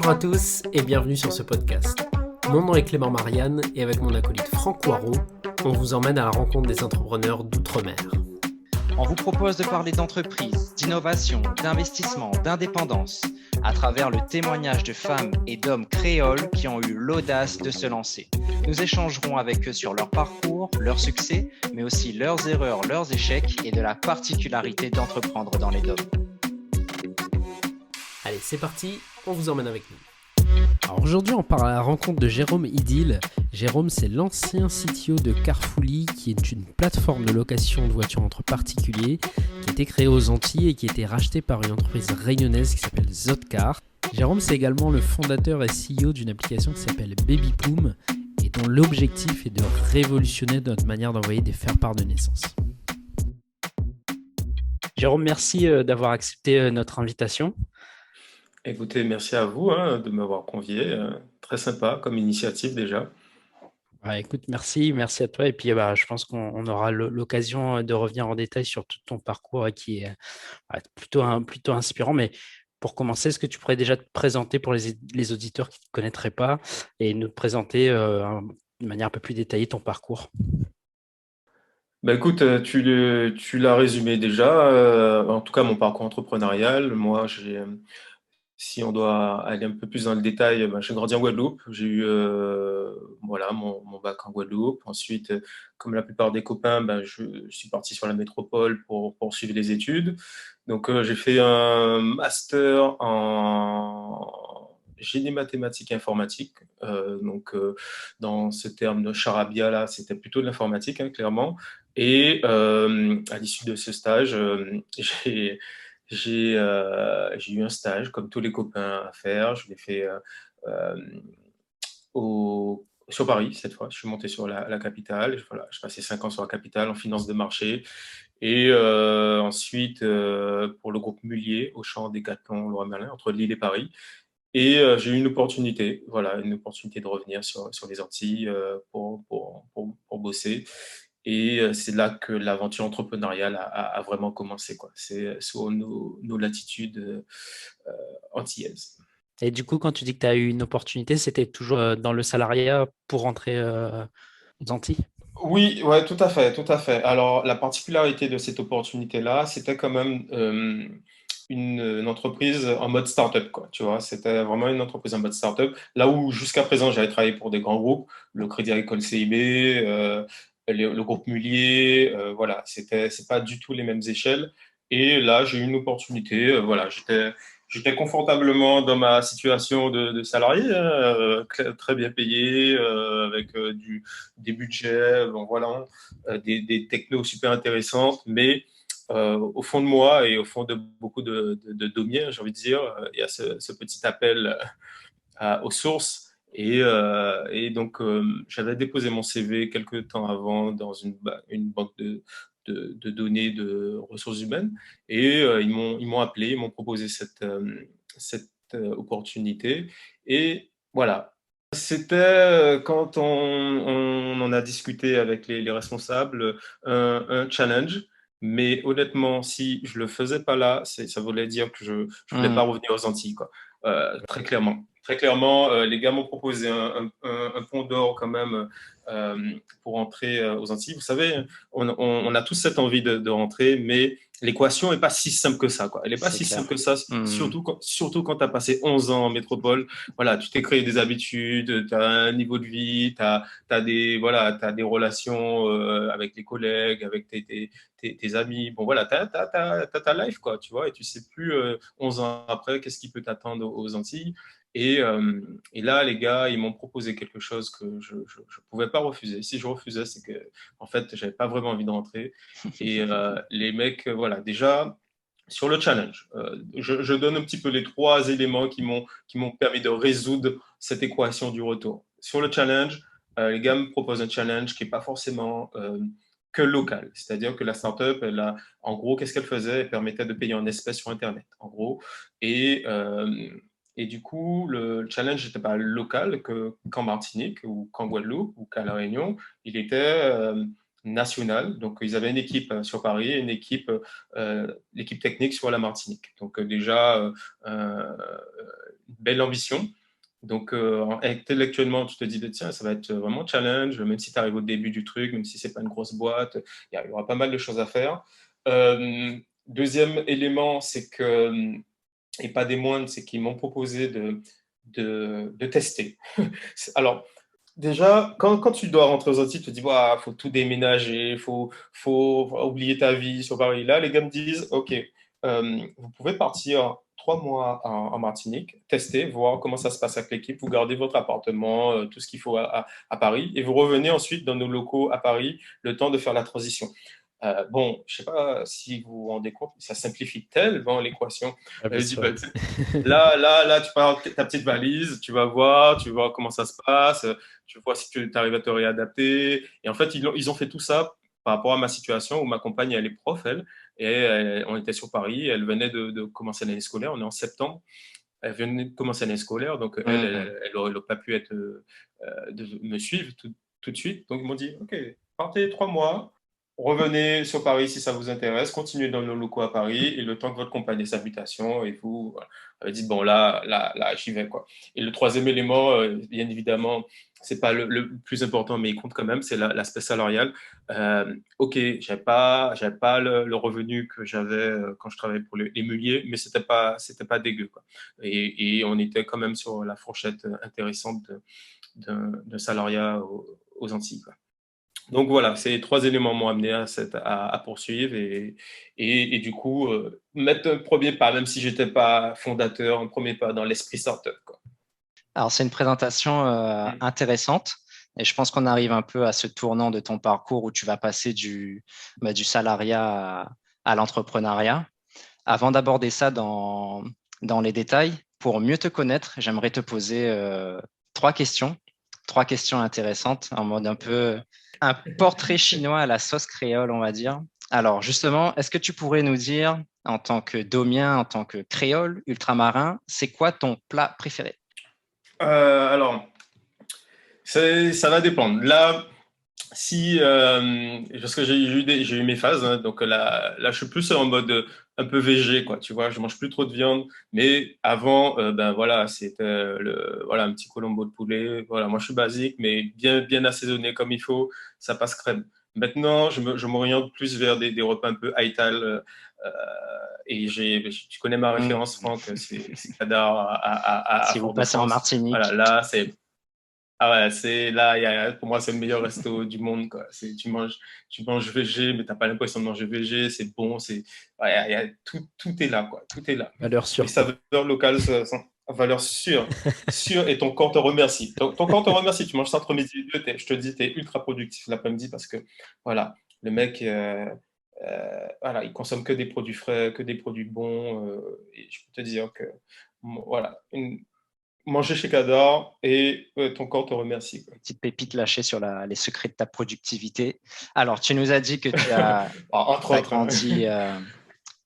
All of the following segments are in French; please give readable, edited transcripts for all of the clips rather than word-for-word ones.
Bonjour à tous et bienvenue sur ce podcast. Mon nom est Clément Marianne et avec mon acolyte Franck Poirot, on vous emmène à la rencontre des entrepreneurs d'outre-mer. On vous propose de parler d'entreprise, d'innovation, d'investissement, d'indépendance, à travers le témoignage de femmes et d'hommes créoles qui ont eu l'audace de se lancer. Nous échangerons avec eux sur leur parcours, leurs succès, mais aussi leurs erreurs, leurs échecs et de la particularité d'entreprendre dans les DOM. Allez, c'est parti, on vous emmène avec nous. Alors aujourd'hui, on part à la rencontre de Jérôme Idil. Jérôme, c'est l'ancien CTO de Carfully, qui est une plateforme de location de voitures entre particuliers, qui a été créée aux Antilles et qui a été rachetée par une entreprise réunionnaise qui s'appelle Zotcar. Jérôme, c'est également le fondateur et CEO d'une application qui s'appelle Babypoom et dont l'objectif est de révolutionner notre manière d'envoyer des faire-part de naissance. Jérôme, merci d'avoir accepté notre invitation. Écoutez, merci à vous de m'avoir convié. Très sympa comme initiative déjà. Ouais, écoute, merci à toi. Et puis, je pense qu'on aura l'occasion de revenir en détail sur tout ton parcours qui est plutôt inspirant. Mais pour commencer, est-ce que tu pourrais déjà te présenter pour les auditeurs qui ne te connaîtraient pas et nous présenter de manière un peu plus détaillée ton parcours? Écoute, tu l'as résumé déjà. En tout cas, mon parcours entrepreneurial. Moi, si on doit aller un peu plus dans le détail, j'ai grandi en Guadeloupe. J'ai eu mon bac en Guadeloupe. Ensuite, comme la plupart des copains, je suis parti sur la métropole pour poursuivre les études. Donc, j'ai fait un master en génie mathématique informatique. Dans ce terme de charabia là, c'était plutôt de l'informatique, clairement. Et à l'issue de ce stage, j'ai eu un stage, comme tous les copains, à faire. Je l'ai fait euh, sur Paris, cette fois. Je suis monté sur la capitale. Voilà, je passais 5 ans sur la capitale en finance de marché. Et ensuite, pour le groupe Mullier, Auchan, Decathlon, Leroy Merlin, entre Lille et Paris. Et j'ai eu une opportunité de revenir sur les Antilles pour bosser. Et c'est là que l'aventure entrepreneuriale a vraiment commencé, quoi. C'est sur nos latitudes antillaises. Et du coup, quand tu dis que tu as eu une opportunité, c'était toujours dans le salariat pour rentrer aux Antilles? Oui, ouais, tout à fait, tout à fait. Alors, la particularité de cette opportunité-là, c'était quand même une entreprise en mode start-up, quoi, tu vois. C'était vraiment une entreprise en mode start-up. Là où jusqu'à présent, j'avais travaillé pour des grands groupes, le Crédit Agricole CIB, le groupe Mullier, voilà, c'est pas du tout les mêmes échelles. Et là, j'ai eu une opportunité, voilà, j'étais confortablement dans ma situation de salarié, très bien payé, avec des budgets, bon, voilà, des technos super intéressantes, mais au fond de moi et au fond de beaucoup de Daumiers, j'ai envie de dire, il y a ce petit appel aux sources. Et donc, j'avais déposé mon CV quelques temps avant dans une banque de données de ressources humaines. Et ils m'ont appelé, ils m'ont proposé cette opportunité. Et voilà. C'était quand on en a discuté avec les responsables, un challenge. Mais honnêtement, si je le faisais pas là, ça voulait dire que je voulais pas revenir aux Antilles, quoi. Très clairement. Très clairement, les gars m'ont proposé un pont d'or quand même pour rentrer aux Antilles. Vous savez, on a tous cette envie de rentrer, mais l'équation n'est pas si simple que ça, quoi. Elle n'est pas C'est si clair. simple que ça, surtout quand tu as passé 11 ans en métropole. Voilà, tu t'es créé des habitudes, tu as un niveau de vie, tu as t'as des relations avec les collègues, avec tes amis. Bon, voilà, tu as ta life, quoi, tu vois, et tu sais plus 11 ans après qu'est-ce qui peut t'attendre aux Antilles. Et là, les gars, ils m'ont proposé quelque chose que je ne pouvais pas refuser. Si je refusais, c'est que, en fait, j'avais pas vraiment envie de rentrer. Et les mecs, voilà, déjà, sur le challenge, je donne un petit peu les 3 éléments qui m'ont permis de résoudre cette équation du retour. Sur le challenge, les gars me proposent un challenge qui n'est pas forcément que local. C'est-à-dire que la startup, en gros, qu'est-ce qu'elle faisait? Elle permettait de payer en espèces sur Internet, en gros. Et, euh, et du coup, le challenge n'était pas local qu'en Martinique ou qu'en Guadeloupe ou qu'à La Réunion. Il était national. Donc, ils avaient une équipe sur Paris et l'équipe technique sur la Martinique. Donc, déjà, une belle ambition. Donc, intellectuellement, tu te dis, tiens, ça va être vraiment challenge, même si tu arrives au début du truc, même si c'est pas une grosse boîte, il y aura pas mal de choses à faire. Deuxième élément, c'est que, et pas des moindres, c'est qu'ils m'ont proposé de tester. Alors, déjà, quand tu dois rentrer aux Antilles, tu te dis, il faut tout déménager, faut oublier ta vie sur Paris. Là, les gars me disent, OK, vous pouvez partir 3 mois en Martinique, tester, voir comment ça se passe avec l'équipe, vous gardez votre appartement, tout ce qu'il faut à Paris, et vous revenez ensuite dans nos locaux à Paris, le temps de faire la transition. Bon, je ne sais pas si vous vous rendez compte, ça simplifie tellement l'équation. Ah, bien Je dis, sûr. là, tu pars ta petite valise, tu vas voir comment ça se passe, tu vois si tu arrives à te réadapter. Et en fait, ils ont fait tout ça par rapport à ma situation où ma compagne, elle est prof, elle, on était sur Paris, elle venait de commencer l'année scolaire, on est en septembre, elle venait de commencer l'année scolaire, donc elle n'aurait pas pu être, de me suivre tout de suite. Donc ils m'ont dit, OK, partez 3 mois, revenez sur Paris si ça vous intéresse, continuez dans nos locaux à Paris, et le temps que votre compagne ait sa mutation, et vous, voilà. Elle dit, bon, là, j'y vais, quoi. Et le troisième élément, bien évidemment, c'est pas le plus important, mais il compte quand même, c'est l'aspect salarial. OK, j'avais pas le revenu que j'avais quand je travaillais pour les meuliers, mais c'était pas dégueu, quoi. Et on était quand même sur la fourchette intéressante de salariat aux Antilles, quoi. Donc voilà, ces trois éléments m'ont amené à poursuivre et du coup, mettre un premier pas, même si j'étais pas fondateur, un premier pas dans l'esprit startup, quoi. Alors, c'est une présentation Mm. intéressante et je pense qu'on arrive un peu à ce tournant de ton parcours où tu vas passer du salariat à l'entrepreneuriat. Avant d'aborder ça dans les détails, pour mieux te connaître, j'aimerais te poser trois questions, trois questions intéressantes en mode un peu un portrait chinois à la sauce créole, on va dire. Alors, justement, est-ce que tu pourrais nous dire, en tant que domien, en tant que créole ultramarin, c'est quoi ton plat préféré? Alors, ça va dépendre. Là, si, parce que j'ai eu mes phases, hein, donc là, je suis plus en mode un peu végé, quoi. Tu vois, je mange plus trop de viande, mais avant, ben voilà, c'était voilà, un petit colombo de poulet. Voilà, moi je suis basique, mais bien assaisonné comme il faut, ça passe crème. Maintenant, je m'oriente plus vers des repas un peu haital. Et tu connais ma Hmm. référence, Franck, c'est Kadar à Si vous passez en Fort-de-France. Voilà, Martinique. là, c'est là, pour moi, c'est le meilleur resto du monde, quoi. Tu manges végé, mais t'as pas l'impression de manger végé. C'est bon, tout est là, quoi. Tout est là. Valeur Les sûre, quoi. saveurs locales sont à valeur sûre, et ton corps te remercie. Ton corps te remercie. Tu manges ça entre midi et deux, je te dis, t'es ultra productif l'après-midi parce que, voilà, le mec, voilà, il consomme que des produits frais, que des produits bons. Et je peux te dire que, voilà, manger chez Cador et ton corps te remercie, quoi. Petite pépite lâchée sur les secrets de ta productivité. Alors, tu nous as dit que tu as, Entre t'as autres, hein. grandi,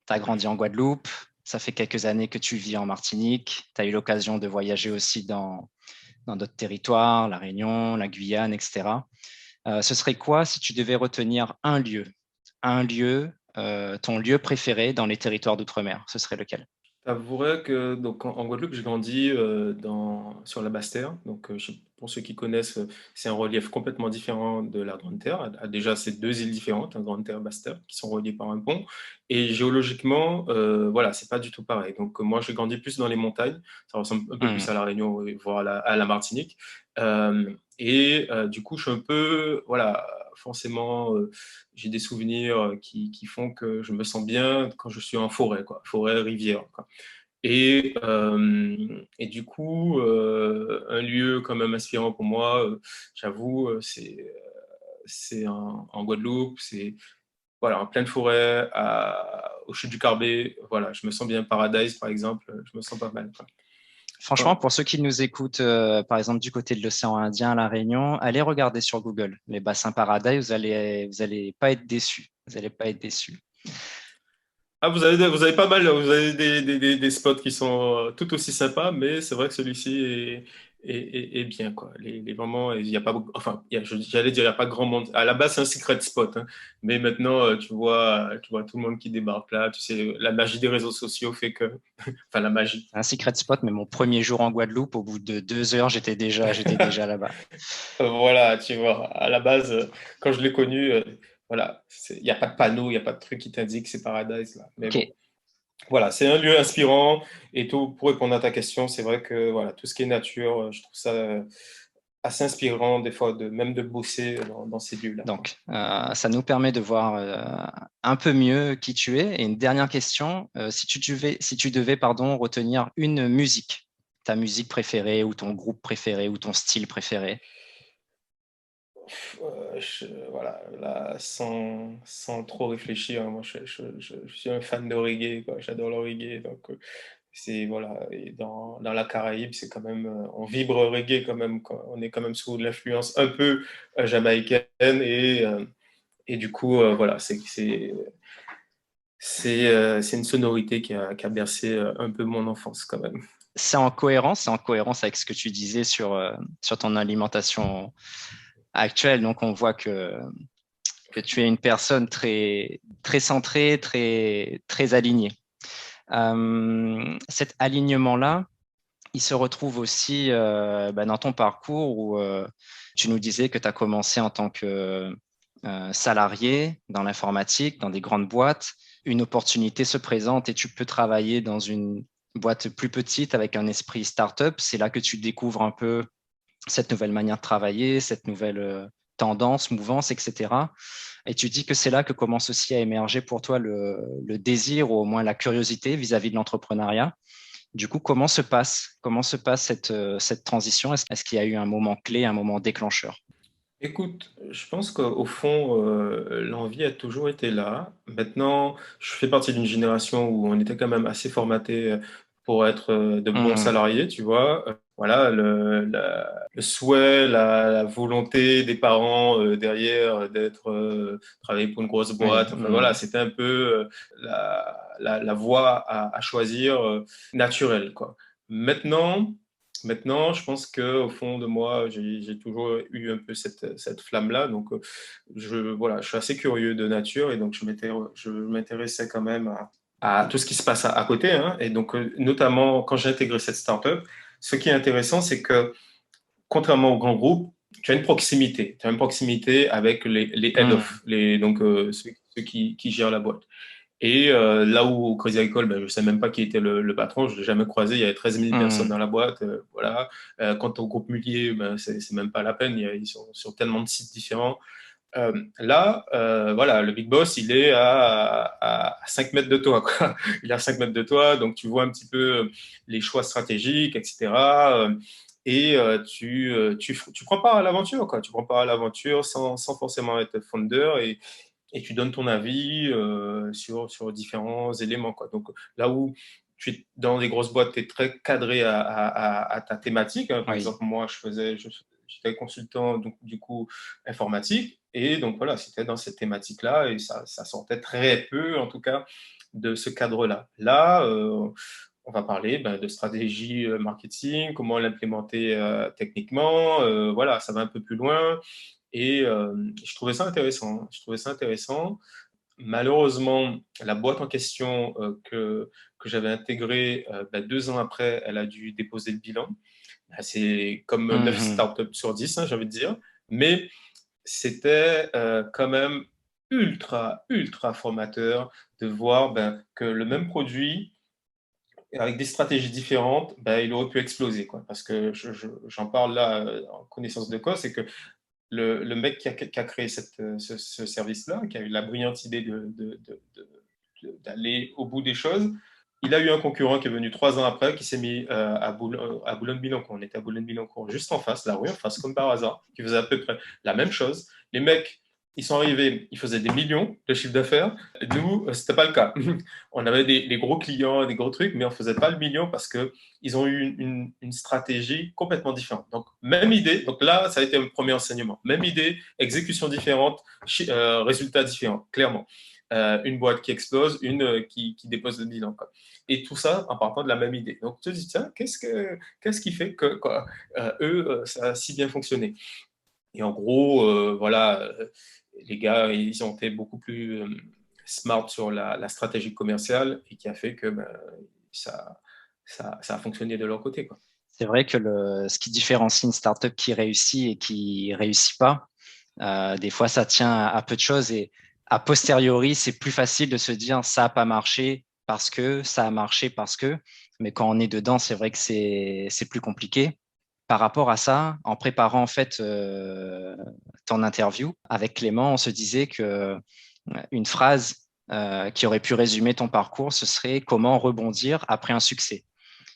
t'as grandi en Guadeloupe. Ça fait quelques années que tu vis en Martinique. Tu as eu l'occasion de voyager aussi dans d'autres territoires, la Réunion, la Guyane, etc. Ce serait quoi si tu devais retenir un lieu, ton lieu préféré dans les territoires d'outre-mer? Ce serait lequel? J'avouerais que donc en Guadeloupe, j'ai grandi sur la Basse-Terre. Donc, pour ceux qui connaissent, c'est un relief complètement différent de la Grande Terre. Déjà, c'est deux îles différentes, hein, Grande Terre et Basse-Terre, qui sont reliées par un pont. Et géologiquement, voilà, c'est pas du tout pareil. Donc, moi, j'ai grandi plus dans les montagnes. Ça ressemble un peu plus Hmm. à la Réunion, voire à la Martinique. Du coup, je suis un peu, voilà, forcément, j'ai des souvenirs qui font que je me sens bien quand je suis en forêt, quoi, forêt, rivière, quoi. Et du coup, un lieu quand même inspirant pour moi, j'avoue, c'est en Guadeloupe, c'est voilà, en pleine forêt, au chute du Carbet. Voilà, je me sens bien. Paradise, par exemple, je me sens pas mal, quoi. Franchement, Voilà. pour ceux qui nous écoutent, par exemple, du côté de l'océan Indien, à La Réunion, allez regarder sur Google les bassins Paradise, vous allez pas être déçus. Vous allez pas être déçus. Ah, vous avez pas mal, vous avez des spots qui sont tout aussi sympas, mais c'est vrai que celui-ci et bien, quoi. Vraiment, il y a pas, enfin, j'allais dire, il n'y a pas grand monde. À la base, c'est un secret spot, hein. Mais maintenant, tu vois tout le monde qui débarque là. Tu sais, la magie des réseaux sociaux fait que, enfin, la magie. Un secret spot, mais mon premier jour en Guadeloupe, au bout de 2 heures, j'étais déjà là-bas. Voilà, tu vois, à la base, quand je l'ai connu, voilà, il n'y a pas de panneau, il n'y a pas de truc qui t'indique que c'est Paradise là. Mais Ok, bon, voilà, c'est un lieu inspirant et tout. Pour répondre à ta question, c'est vrai que voilà, tout ce qui est nature, je trouve ça assez inspirant des fois, même de bosser dans ces lieux-là, quoi. donc ça nous permet de voir un peu mieux qui tu es. Et une dernière question, si tu devais pardon, retenir une musique, ta musique préférée ou ton groupe préféré ou ton style préféré. Voilà, là, sans trop réfléchir, moi, je suis un fan de reggae, quoi. J'adore le reggae, donc c'est voilà. Et dans la Caraïbe, c'est quand même, on vibre reggae quand même, quoi. On est quand même sous l'influence un peu jamaïcaine et du coup, voilà, c'est une sonorité qui a bercé un peu mon enfance quand même. C'est en cohérence avec ce que tu disais sur ton alimentation actuelle. Donc, on voit que tu es une personne très, très centrée, très, très alignée. Cet alignement-là, il se retrouve aussi dans ton parcours où tu nous disais que tu as commencé en tant que salarié dans l'informatique, dans des grandes boîtes. Une opportunité se présente et tu peux travailler dans une boîte plus petite avec un esprit startup. C'est là que tu découvres un peu cette nouvelle manière de travailler, cette nouvelle tendance, mouvance, etc. Et tu dis que c'est là que commence aussi à émerger pour toi le désir ou au moins la curiosité vis-à-vis de l'entrepreneuriat. Du coup, comment se passe cette transition? Est-ce qu'il y a eu un moment clé, un moment déclencheur? Écoute, je pense qu'au fond, l'envie a toujours été là. Maintenant, je fais partie d'une génération où on était quand même assez formaté pour être de bons Hmm, salariés, tu vois. Voilà, le souhait, la volonté des parents derrière d'être travailler pour une grosse oui, boîte. Enfin hmm. voilà, c'était un peu la voie à choisir naturelle, quoi. Maintenant. Maintenant, je pense qu'au fond de moi, j'ai toujours eu un peu cette flamme-là. Donc, voilà, je suis assez curieux de nature et donc je m'intéressais quand même à tout ce qui se passe à côté, hein. Et donc, notamment quand j'ai intégré cette startup, ce qui est intéressant, c'est que contrairement aux grands groupes, tu as une proximité. Tu as une proximité avec les head-off, Hmm, donc ceux qui gèrent la boîte. Et là où au Crédit Agricole, ben, je ne sais même pas qui était le patron, je ne l'ai jamais croisé, il y avait 13 000 personnes hmm. dans la boîte. Voilà. Quant au groupe Mullier, ben, c'est même pas la peine, ils sont sur tellement de sites différents. Là, voilà, le big boss, il est à 5 mètres de toi, quoi. Il est à 5 mètres de toi, donc tu vois un petit peu les choix stratégiques, etc. Et tu prends part à l'aventure, quoi. Tu prends part à l'aventure sans forcément être founder et tu donnes ton avis sur différents éléments, quoi. Donc là où tu es dans des grosses boîtes, tu es très cadré à ta thématique, hein. Par Oui. exemple, moi, j'étais consultant, donc du coup, informatique. Et donc voilà, c'était dans cette thématique-là et ça sortait très peu, en tout cas, de ce cadre-là. Là, on va parler ben, de stratégie marketing, comment l'implémenter techniquement. Voilà, ça va un peu plus loin. Et je trouvais ça intéressant. Je trouvais ça intéressant. Malheureusement, la boîte en question que j'avais intégrée, ben, 2 ans après, elle a dû déposer le bilan. Ben, c'est comme 9 Mhm. startups sur 10, hein, j'ai envie de dire. Mais c'était quand même ultra, ultra formateur de voir ben, que le même produit, avec des stratégies différentes, ben, il aurait pu exploser, quoi. Parce que j'en parle là en connaissance de cause, c'est que le mec qui a créé ce service-là, qui a eu la brillante idée d'aller au bout des choses, il a eu un concurrent qui est venu 3 ans après, qui s'est mis à Boulogne-Billancourt. On était à Boulogne-Billancourt, juste en face, la rue en face, comme par hasard, qui faisait à peu près la même chose. Les mecs, ils sont arrivés, ils faisaient des millions de chiffre d'affaires. Nous, c'était pas le cas. On avait des gros clients, des gros trucs, mais on faisait pas le million parce que ils ont eu une stratégie complètement différente. Donc, même idée. Donc là, ça a été un premier enseignement. Même idée, exécution différente, résultats différents, clairement. une boîte qui explose, une qui dépose le bilan, quoi. Et tout ça en partant de la même idée. Donc, tu te dis, tiens, qu'est-ce qui fait que quoi, eux, ça a si bien fonctionné? Et en gros, voilà, les gars, ils ont été beaucoup plus smart sur la stratégie commerciale et qui a fait que ben, ça, ça a fonctionné de leur côté, quoi. C'est vrai que ce qui différencie une startup qui réussit et qui réussit pas, des fois, ça tient à peu de choses et a posteriori, c'est plus facile de se dire ça n'a pas marché parce que ça a marché parce que. Mais quand on est dedans, c'est vrai que c'est plus compliqué. Par rapport à ça, en préparant en fait ton interview avec Clément, on se disait que une phrase qui aurait pu résumer ton parcours, ce serait comment rebondir après un succès.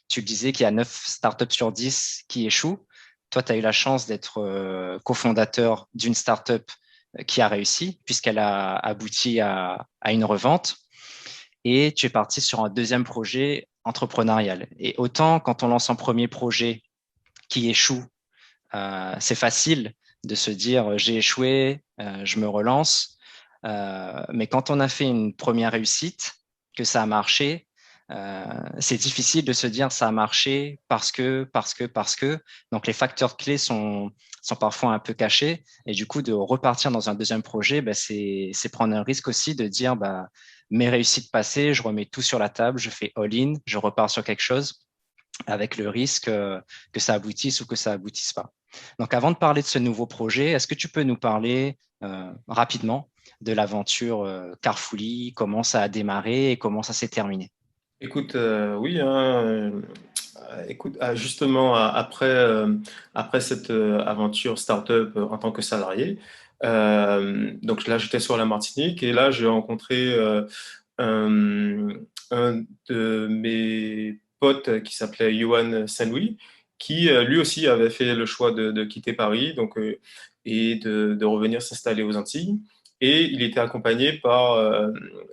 Tu le disais qu'il y a 9 startups sur 10 qui échouent. Toi, tu as eu la chance d'être cofondateur d'une startup qui a réussi, puisqu'elle a abouti à une revente. Et tu es parti sur un deuxième projet entrepreneurial. Et autant quand on lance un premier projet qui échoue, c'est facile de se dire j'ai échoué, je me relance. Mais quand on a fait une première réussite, que ça a marché, c'est difficile de se dire ça a marché parce que. Donc les facteurs clés sont parfois un peu cachés. Et du coup, de repartir dans un deuxième projet, bah, c'est prendre un risque aussi de dire bah, mes réussites passées, je remets tout sur la table, je fais all-in, je repars sur quelque chose avec le risque que ça aboutisse ou que ça aboutisse pas. Donc avant de parler de ce nouveau projet, est-ce que tu peux nous parler rapidement de l'aventure Carfully, comment ça a démarré et comment ça s'est terminé? Écoute, oui, hein, écoute, justement, après cette aventure startup en tant que salarié, donc là, j'étais sur la Martinique et là, j'ai rencontré un, un de mes potes qui s'appelait Johan Saint-Louis, qui lui aussi avait fait le choix de quitter Paris donc, et de revenir s'installer aux Antilles. Et il était accompagné par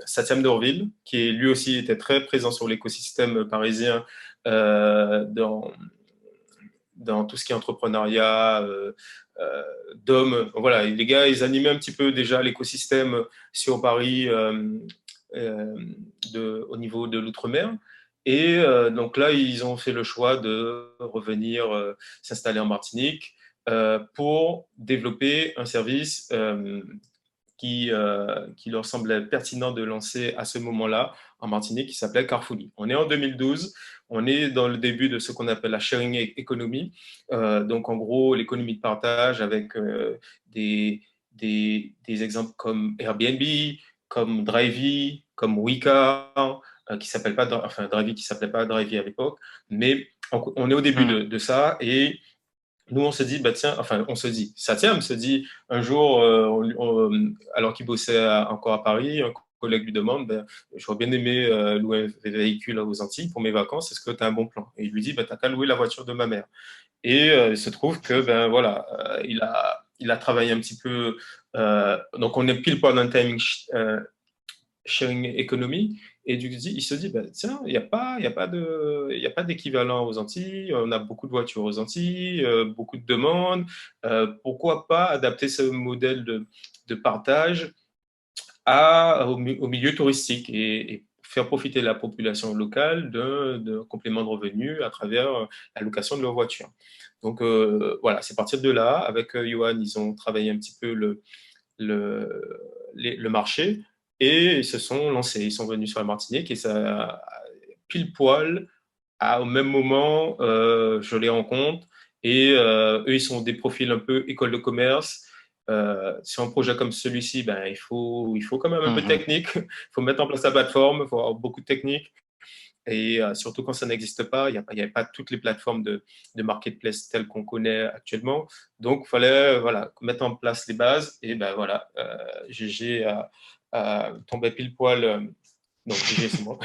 Satyam Dorville, qui lui aussi était très présent sur l'écosystème parisien dans tout ce qui est entrepreneuriat, d'hommes. Voilà, les gars, ils animaient un petit peu déjà l'écosystème sur Paris au niveau de l'outre-mer. Et donc là, ils ont fait le choix de revenir s'installer en Martinique pour développer un service qui leur semblait pertinent de lancer à ce moment-là en Martinique, qui s'appelait Carfully. On est en 2012, on est dans le début de ce qu'on appelle la sharing economy, donc en gros l'économie de partage avec des exemples comme Airbnb, comme Drivey, comme Wika, qui s'appelle pas, enfin Drivey qui s'appelait pas Drivey à l'époque, mais on est au début de ça et nous, on se dit, bah tiens, enfin, on se dit, Satyam se dit, un jour, alors qu'il bossait encore à Paris, un collègue lui demande, ben, j'aurais bien aimé louer un véhicule aux Antilles pour mes vacances, est-ce que tu as un bon plan? Et il lui dit, bah, t'as qu'à louer la voiture de ma mère. Et il se trouve que, ben voilà, il a travaillé un petit peu, donc on est pile poil dans le timing sharing economy. Et du coup, il se dit, bah, tiens, il y a pas d'équivalent aux Antilles. On a beaucoup de voitures aux Antilles, beaucoup de demandes. Pourquoi pas adapter ce modèle de partage au milieu touristique et faire profiter la population locale de compléments de revenus à travers la location de leur voiture. Donc voilà, c'est partir de là. Avec Johan, ils ont travaillé un petit peu le marché et ils se sont lancés. Ils sont venus sur la Martinique et ça, pile poil, au même moment, je les rencontre et eux, ils sont des profils un peu école de commerce. Sur un projet comme celui-ci, ben, il faut quand même un peu de technique. Il faut mettre en place la plateforme, il faut avoir beaucoup de technique. Et surtout quand ça n'existe pas, il n'y avait pas toutes les plateformes de marketplace telles qu'on connaît actuellement. Donc, il fallait voilà, mettre en place les bases. Et ben voilà, GG a tombé pile poil, non, GG c'est moi,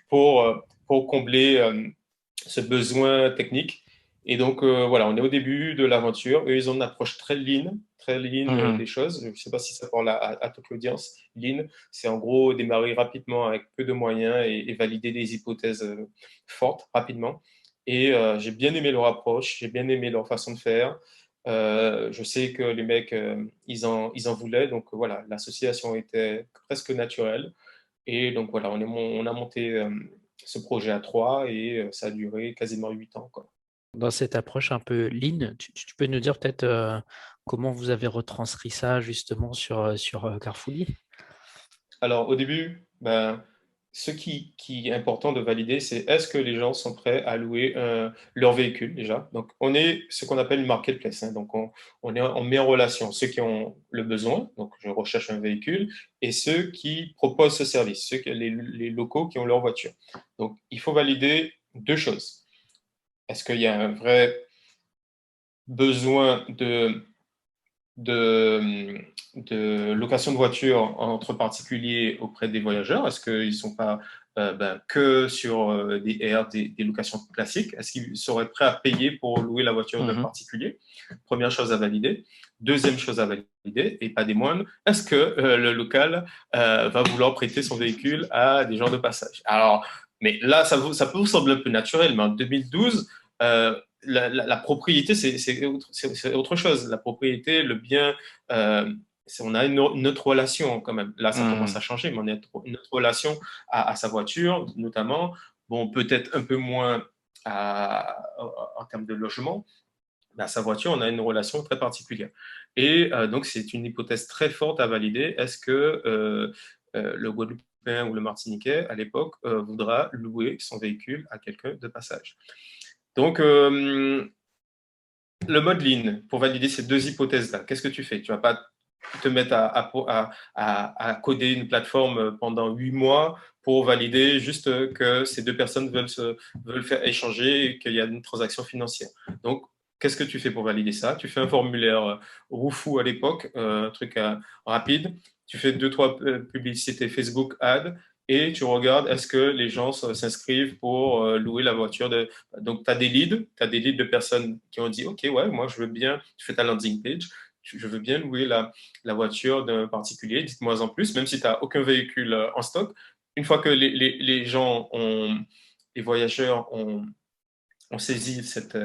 pour combler ce besoin technique. Et donc, voilà, on est au début de l'aventure. Eux, ils ont une approche très lean des choses. Je ne sais pas si ça parle à toute l'audience. Lean, c'est en gros démarrer rapidement avec peu de moyens et valider des hypothèses fortes rapidement. Et j'ai bien aimé leur approche, j'ai bien aimé leur façon de faire. Je sais que les mecs, ils en voulaient. Donc voilà, l'association était presque naturelle. Et donc voilà, on a monté ce projet à trois et ça a duré quasiment 8 ans, quoi. Dans cette approche un peu lean, tu peux nous dire peut-être comment vous avez retranscrit ça justement sur Carfully? Alors, au début, ben, ce qui est important de valider, c'est est-ce que les gens sont prêts à louer leur véhicule déjà. Donc, on est ce qu'on appelle une marketplace, hein. Donc, on met en relation ceux qui ont le besoin, donc je recherche un véhicule, et ceux qui proposent ce service, les locaux qui ont leur voiture. Donc, il faut valider deux choses. Est-ce qu'il y a un vrai besoin de location de voiture entre particuliers auprès des voyageurs? Est-ce qu'ils ne sont pas que sur des Air, des locations classiques? Est-ce qu'ils seraient prêts à payer pour louer la voiture d'un particulier? Première chose à valider. Deuxième chose à valider, et pas des moindres, est-ce que le local va vouloir prêter son véhicule à des gens de passage? Alors, mais là, ça peut vous sembler un peu naturel, mais en 2012, la propriété, c'est autre chose. La propriété, le bien, on a une autre relation quand même. Là, ça commence à changer, mais on a une autre relation à sa voiture, notamment. Bon, peut-être un peu moins en termes de logement, mais à sa voiture, on a une relation très particulière. Et donc, c'est une hypothèse très forte à valider. Est-ce que le Guadeloupéen ou le Martiniquais, à l'époque, voudra louer son véhicule à quelqu'un de passage? Donc, le mode lean, pour valider ces deux hypothèses-là, qu'est-ce que tu fais? Tu ne vas pas te mettre à coder une plateforme pendant 8 mois pour valider juste que ces deux personnes veulent faire échanger et qu'il y a une transaction financière. Donc, qu'est-ce que tu fais pour valider ça? Tu fais un formulaire Roufou à l'époque, un truc rapide. Tu fais 2-3 publicités Facebook Ads et tu regardes est-ce que les gens s'inscrivent pour louer la voiture. Donc, tu as des leads de personnes qui ont dit OK, ouais, moi je veux bien, tu fais ta landing page, je veux bien louer la voiture d'un particulier, dites-moi en plus, même si tu n'as aucun véhicule en stock. Une fois que les voyageurs ont saisi cette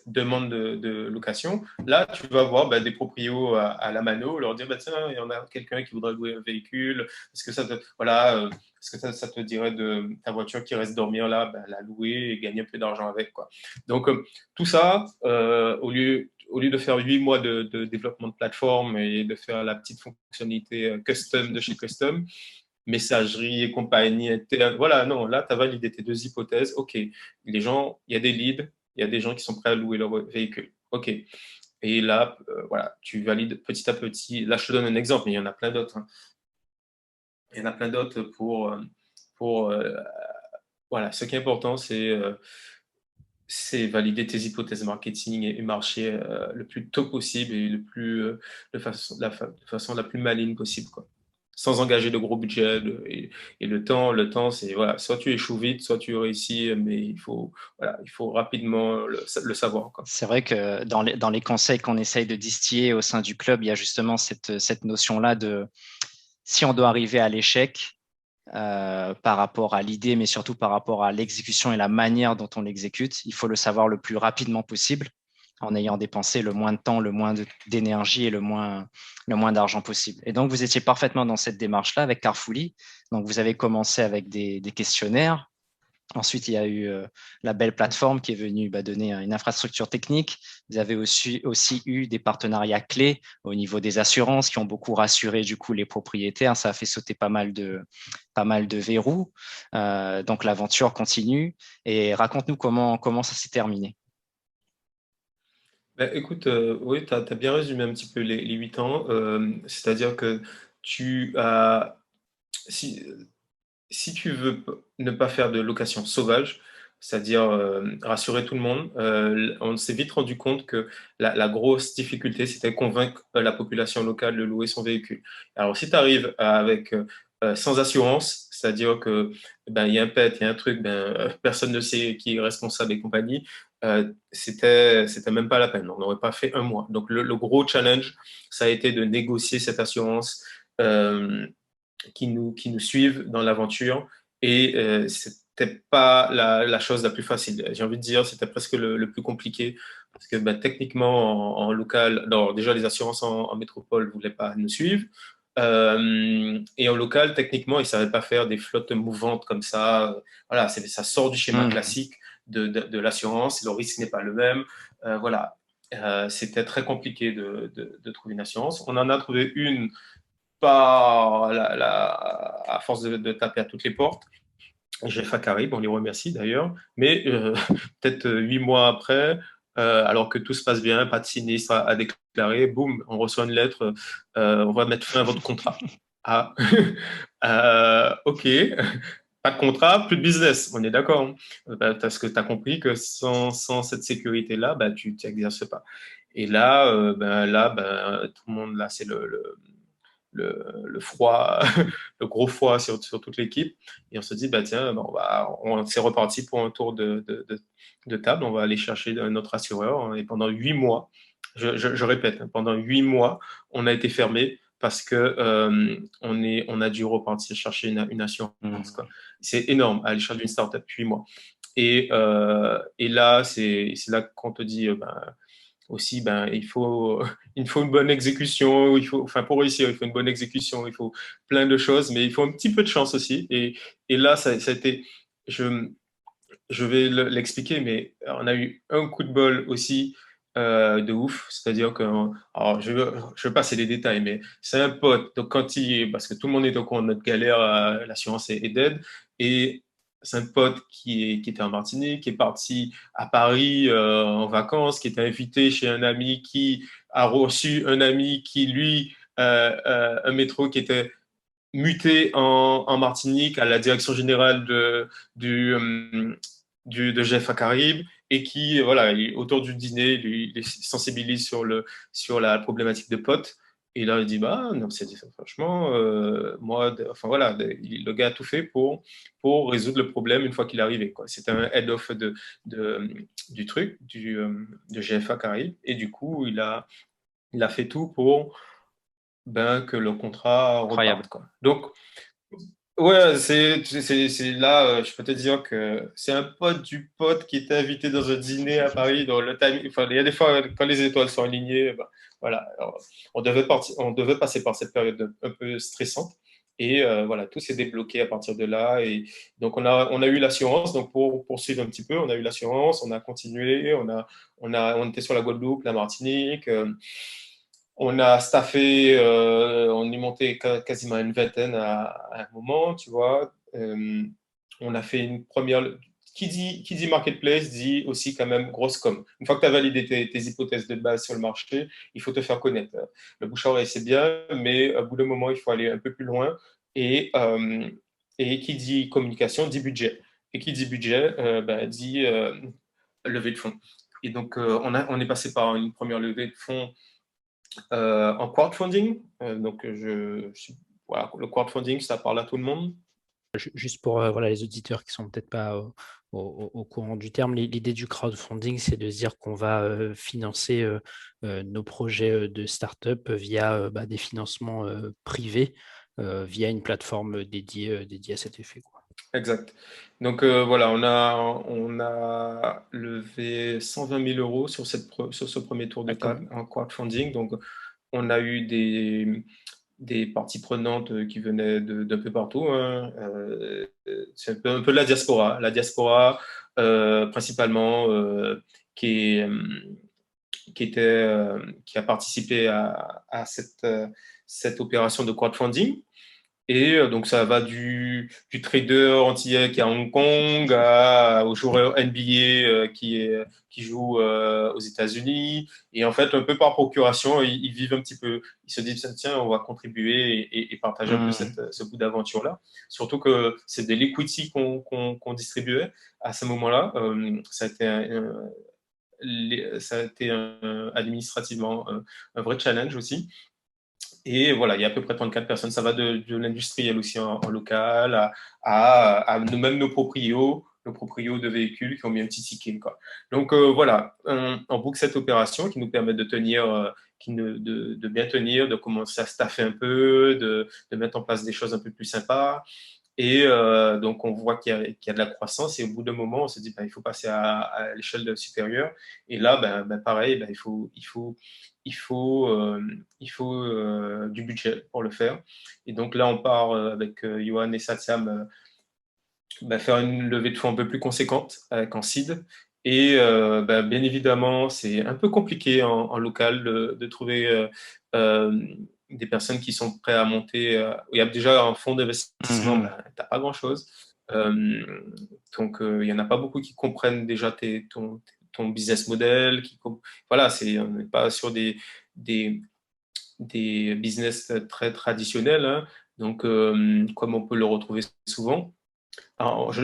demande de location, là, tu vas voir des proprios à la mano, leur dire, tiens, il y en a quelqu'un qui voudrait louer un véhicule, est-ce que ça te dirait de ta voiture qui reste dormir là, la louer et gagner un peu d'argent avec, quoi. Donc, tout ça, au lieu de faire 8 mois de développement de plateforme et de faire la petite fonctionnalité custom de chez Custom, messagerie et compagnie interne. Voilà, non, là, tu as validé tes deux hypothèses. OK, les gens, il y a des leads, il y a des gens qui sont prêts à louer leur véhicule. OK. Et là, voilà, tu valides petit à petit. Là, je te donne un exemple, mais il y en a plein d'autres, hein. Il y en a plein d'autres voilà, ce qui est important, c'est valider tes hypothèses marketing et marché le plus tôt possible et de façon la plus maligne possible, quoi. Sans engager de gros budget. Et le temps, c'est voilà, soit tu échoues vite, soit tu réussis, mais il faut rapidement le savoir, quoi. C'est vrai que dans les conseils qu'on essaye de distiller au sein du club, il y a justement cette notion-là de si on doit arriver à l'échec par rapport à l'idée, mais surtout par rapport à l'exécution et la manière dont on l'exécute, il faut le savoir le plus rapidement possible en ayant dépensé le moins de temps, le moins d'énergie et le moins d'argent possible. Et donc, vous étiez parfaitement dans cette démarche-là avec Carfully. Donc, vous avez commencé avec des questionnaires. Ensuite, il y a eu la belle plateforme qui est venue donner une infrastructure technique. Vous avez aussi eu des partenariats clés au niveau des assurances qui ont beaucoup rassuré du coup les propriétaires. Ça a fait sauter pas mal de verrous. Donc l'aventure continue. Et raconte-nous comment ça s'est terminé. Écoute, oui, tu as bien résumé un petit peu les 8 ans. C'est-à-dire que tu as, si, si tu veux ne pas faire de location sauvage, c'est-à-dire rassurer tout le monde, on s'est vite rendu compte que la grosse difficulté, c'était convaincre la population locale de louer son véhicule. Alors, si tu arrives avec sans assurance, c'est-à-dire que il y a un pet, il y a un truc, personne ne sait qui est responsable et compagnie, c'était même pas la peine. On n'aurait pas fait un mois. Donc, le gros challenge, ça a été de négocier cette assurance. Qui nous suivent dans l'aventure. Et c'était pas la chose la plus facile. J'ai envie de dire, c'était presque le plus compliqué Parce que techniquement, en local, non, déjà les assurances en métropole ne voulaient pas nous suivre. Et en local, techniquement, ils ne savaient pas faire des flottes mouvantes comme ça. Voilà, ça sort du schéma classique de l'assurance. Le risque n'est pas le même. Voilà. C'était très compliqué de trouver une assurance. On en a trouvé une pas à force de taper à toutes les portes. GFA Caribe, on les remercie d'ailleurs. Mais peut-être 8 mois après, alors que tout se passe bien, pas de sinistre à déclarer, boum, on reçoit une lettre, on va mettre fin à votre contrat. Ah, ok, pas de contrat, plus de business, on est d'accord. Parce que tu as compris que sans cette sécurité-là, tu n'exerces pas. Et là, tout le monde, là, c'est le froid, le gros froid sur toute l'équipe. Et on se dit, tiens, on s'est reparti pour un tour de table. On va aller chercher notre assureur. Et pendant 8 mois, je répète, pendant 8 mois, on a été fermé parce que on a dû repartir chercher une assurance. Quoi. C'est énorme, aller chercher une startup 8 mois. Et là, c'est là qu'on te dit, aussi, il faut une bonne exécution. Pour réussir, il faut une bonne exécution. Il faut plein de choses, mais il faut un petit peu de chance aussi. Et là, ça a été, je vais l'expliquer, mais on a eu un coup de bol aussi de ouf. C'est-à-dire que, alors, je veux passer les détails, mais c'est un pote. Donc, parce que tout le monde est au courant de notre galère, l'assurance est dead. Et c'est un pote qui était en Martinique, qui est parti à Paris en vacances, qui était invité chez un ami qui a reçu un ami qui, lui, un métro qui était muté en Martinique à la direction générale du, de GFA Caraïbes et qui, voilà, autour du dîner, lui sensibilise sur la problématique de potes. Et là, il dit, non, franchement, moi, enfin voilà, le gars a tout fait pour résoudre le problème une fois qu'il est arrivé. C'était un head-off du truc, de GFA Caraïbes. Et du coup, il a fait tout pour que le contrat reparte. Quoi. Donc, ouais, c'est là, je peux te dire que c'est un pote du pote qui était invité dans un dîner à Paris, dans le timing. Enfin, il y a des fois, quand les étoiles sont alignées, voilà. Alors, on devait passer par cette période un peu stressante. Et voilà, tout s'est débloqué à partir de là. Et donc, on a eu l'assurance. Donc, pour poursuivre un petit peu, on a eu l'assurance, on a continué, on était sur la Guadeloupe, la Martinique. On a staffé, on est monté quasiment une vingtaine à un moment, tu vois. On a fait une première. Qui dit marketplace dit aussi quand même grosse com. Une fois que tu as validé tes hypothèses de base sur le marché, il faut te faire connaître. Le bouche à oreille, c'est bien, mais au bout d'un moment, il faut aller un peu plus loin. Et qui dit communication dit budget. Et qui dit budget dit levée de fonds. Et donc, on est passé par une première levée de fonds en crowdfunding. Voilà, le crowdfunding, ça parle à tout le monde. Juste pour voilà, les auditeurs qui sont peut-être pas au courant du terme, l'idée du crowdfunding, c'est de se dire qu'on va financer nos projets de start-up via des financements privés, via une plateforme dédiée à cet effet. Quoi. Exact. Donc voilà, on a levé 120 000 euros sur ce premier tour de table en crowdfunding. Donc on a eu des parties prenantes qui venaient d'un peu partout. Hein. C'est un peu de la diaspora. La diaspora, principalement, qui a participé à cette opération de crowdfunding. Et donc, ça va du trader antillais qui est à Hong Kong au joueur NBA qui joue aux États-Unis. Et en fait, un peu par procuration, ils vivent un petit peu. Ils se disent, tiens, on va contribuer et partager un peu ce bout d'aventure-là. Surtout que c'est de l'equity qu'on distribuait à ce moment-là. Ça a été administrativement un vrai challenge aussi. Et voilà, il y a à peu près 34 personnes. Ça va de l'industriel aussi en local à même nos proprios de véhicules qui ont mis un petit ticket. Quoi. Donc voilà, on boucle cette opération qui nous permet de tenir, de bien tenir, de commencer à staffer un peu, de mettre en place des choses un peu plus sympas. Et donc, on voit qu'il y a de la croissance. Et au bout d'un moment, on se dit, il faut passer à l'échelle supérieure. Et là, pareil, il faut du budget pour le faire. Et donc là, on part avec Johan et Satyam faire une levée de fonds un peu plus conséquente avec en seed. Et bien évidemment, c'est un peu compliqué en local de trouver des personnes qui sont prêtes à monter. Il y a déjà un fonds d'investissement, Mhm. tu n'as pas grand-chose. Euh, donc, il n'y en a pas beaucoup qui comprennent déjà ton business model. Voilà, on n'est pas sur des, des business très traditionnels, hein. Donc, comme on peut le retrouver souvent. Alors,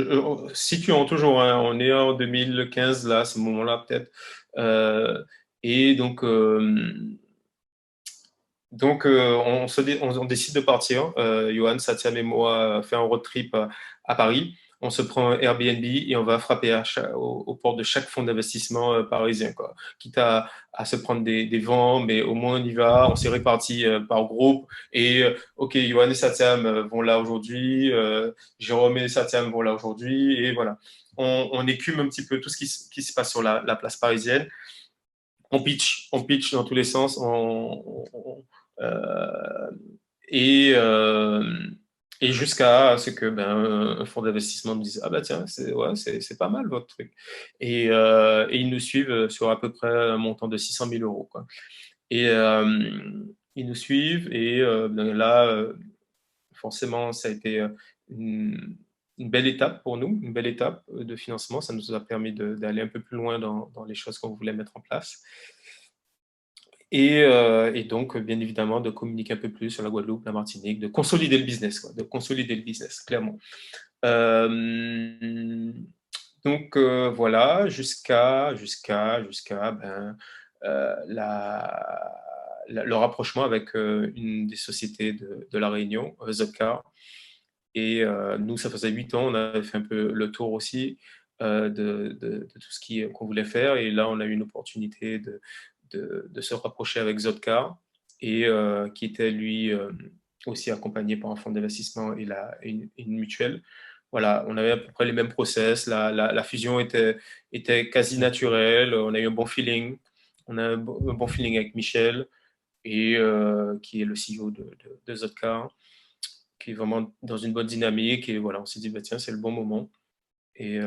situons toujours, hein, on est en 2015, là, à ce moment-là, peut-être. Euh, et on décide de partir. Johan, Satyam et moi fait un road trip à Paris. On se prend un Airbnb et on va frapper aux portes de chaque fonds d'investissement parisien, quoi. Quitte à se prendre des vents, mais au moins on y va. On s'est répartis par groupe. Et OK, Johan et Satyam vont là aujourd'hui. Jérôme et Satyam vont là aujourd'hui. Et voilà. On écume un petit peu tout ce qui se passe sur la place parisienne. On pitch dans tous les sens. Euh, et, euh, et jusqu'à ce que un fonds d'investissement me dise ah bah tiens c'est pas mal votre truc et ils nous suivent sur à peu près un montant de 600 000 euros quoi. Et ils nous suivent et là forcément ça a été une belle étape pour nous, une belle étape de financement. Ça nous a permis d'aller un peu plus loin dans les choses qu'on voulait mettre en place. Et donc, bien évidemment, de communiquer un peu plus sur la Guadeloupe, la Martinique, de consolider le business, quoi, de consolider le business, clairement. Euh, donc, voilà, jusqu'à le rapprochement avec une des sociétés de La Réunion, Zotcar. Et nous, ça faisait 8 ans, on avait fait un peu le tour aussi de tout ce qu'on voulait faire. Et là, on a eu une opportunité de se rapprocher avec Zotcar, et qui était lui aussi accompagné par un fonds d'investissement et une mutuelle. Voilà, on avait à peu près les mêmes process. La fusion était quasi naturelle. On a eu un bon feeling. On a un bon feeling avec Michel, et qui est le CEO de Zotcar, qui est vraiment dans une bonne dynamique. Et voilà, on s'est dit, bah, tiens, c'est le bon moment. Et